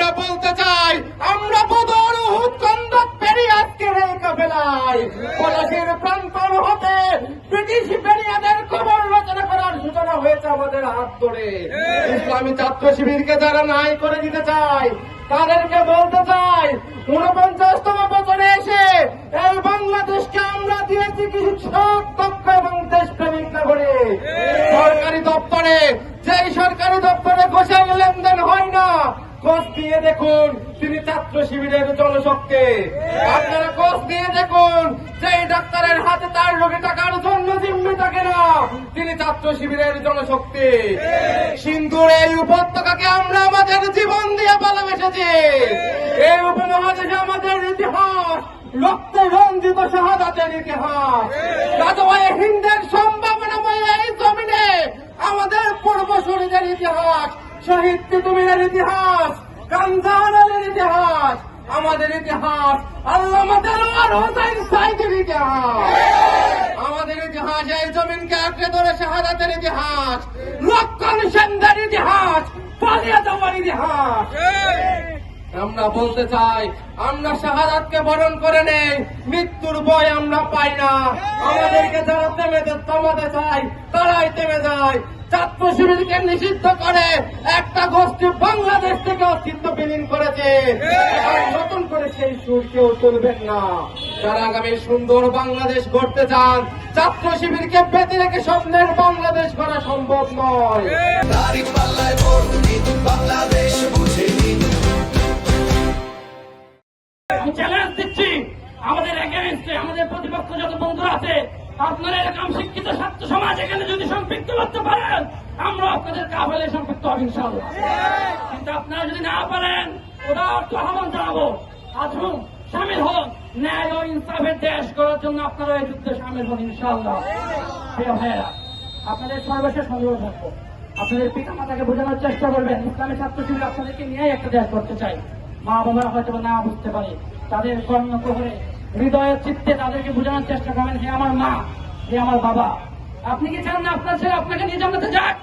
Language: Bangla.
আমরা বলতে চাই, আমরা বদর উহুদ খন্দক পেরিয়ে আজকের এই কাফেলায় পলাশীর প্রান্তর হতে ব্রিটিশ বেরিয়াদের খবর রচনা করার সূচনা হয়েছে আমাদের হাত ধরে। ইসলামী ছাত্র শিবিরকে যারা নাই করে দিতে চায় তাদেরকে বলতে চাই, 49তম বছরে এসে এই বাংলাদেশকে আমরা দিয়েছি কিছু সৎ, দক্ষ এবং দেশপ্রেমিক নাগরিক। সরকারি দপ্তরে, যেই সরকারি দপ্তরে ঘোষের লেনদেন হয় না, খোঁজ দিয়ে দেখুন তিনি ছাত্র শিবিরের জনশক্তি। আপনারা খোঁজ দিয়ে দেখুন যেই ডাক্তারের হাতে তার রোগী টাকার জন্য জিম্মি থাকে না, তিনি ছাত্র শিবিরের জনশক্তি। সিন্ধুর এই উপত্যকাকে আমরা আমাদের জীবন দিয়ে ভালোবেসেছি। এই উপমহাদেশে আমাদের ইতিহাস রক্তে রঞ্জিত শাহাদাতের ইতিহাস। রাজওয়ায়ে হিন্দের সম্ভাবনাময় এই জমিনে আমাদের পূর্বসূরীদের ইতিহাস, শহীদ কুতুবের ইতিহাস, কানজাহানের ইতিহাস, আমাদের ইতিহাস, আল্লামা দেলোয়ার হোসেন সাইদের ইতিহাস। আমাদের ইতিহাস এই জমিনকে আঁকড়ে ধরে শাহাদাতের ইতিহাস, লক্ষণ সেনদের ইতিহাস, পালিয়ে যাওয়ার ইতিহাস। আমরা বলতে চাই, আমরা শাহাদাতকে বরণ করে নেই, মৃত্যুর ভয় আমরা পাই না। আমাদেরকে যারা থামাতে চাই তারাই থেমে যায়। ছাত্র শিবিরকে নিষিদ্ধ করে একটা গোষ্ঠী বাংলাদেশ থেকে অস্তিত্ব বিলীন করেছে। নতুন করে সেই সুর কেউ তুলবেন না। যারা আগামী সুন্দর বাংলাদেশ গড়তে চান, ছাত্র শিবিরকে বেঁধে রেখে স্বপ্নের বাংলাদেশ গড়া সম্ভব নয়। আমি চ্যালেঞ্জ দিচ্ছি আমাদের এগেইনস্টে, আমাদের প্রতিপক্ষ যত বন্ধুরা আছে, আপনারা এরকম শিক্ষিত ছাত্র সমাজ এখানে যদি সম্পৃক্ত করতে পারেন, আমরা আপনাদের কাফেলে সম্পৃক্ত হব ইনশাআল্লাহ। কিন্তু আপনারা যদি না পারেন, ওরা একটু আহ্বান জানাবো, আসুন সামিল হন, ন্যায় ও ইনসাফের দেশ করার জন্য আপনারা এই যুদ্ধে সামিল হন ইনশাআল্লাহ। প্রিয় ভাইয়েরা, আপনাদের সর্বশেষ অনুরোধ থাকবো, আপনাদের পিতা মাতাকে বোঝানোর চেষ্টা করবেন ইসলামী ছাত্র শিবির আপনাদেরকে নিয়ে একটা দেশ করতে চাই। মা বাবারা হয়তো না বুঝতে পারে, তাদের কর্ণ করে হৃদয়ের চিত্তে তাদেরকে বোঝানোর চেষ্টা করবেন, হে আমার মা, হে আমার বাবা, আপনি কি চান না আপনার ছেলে আপনাকে নিয়ে জানাতে যাক?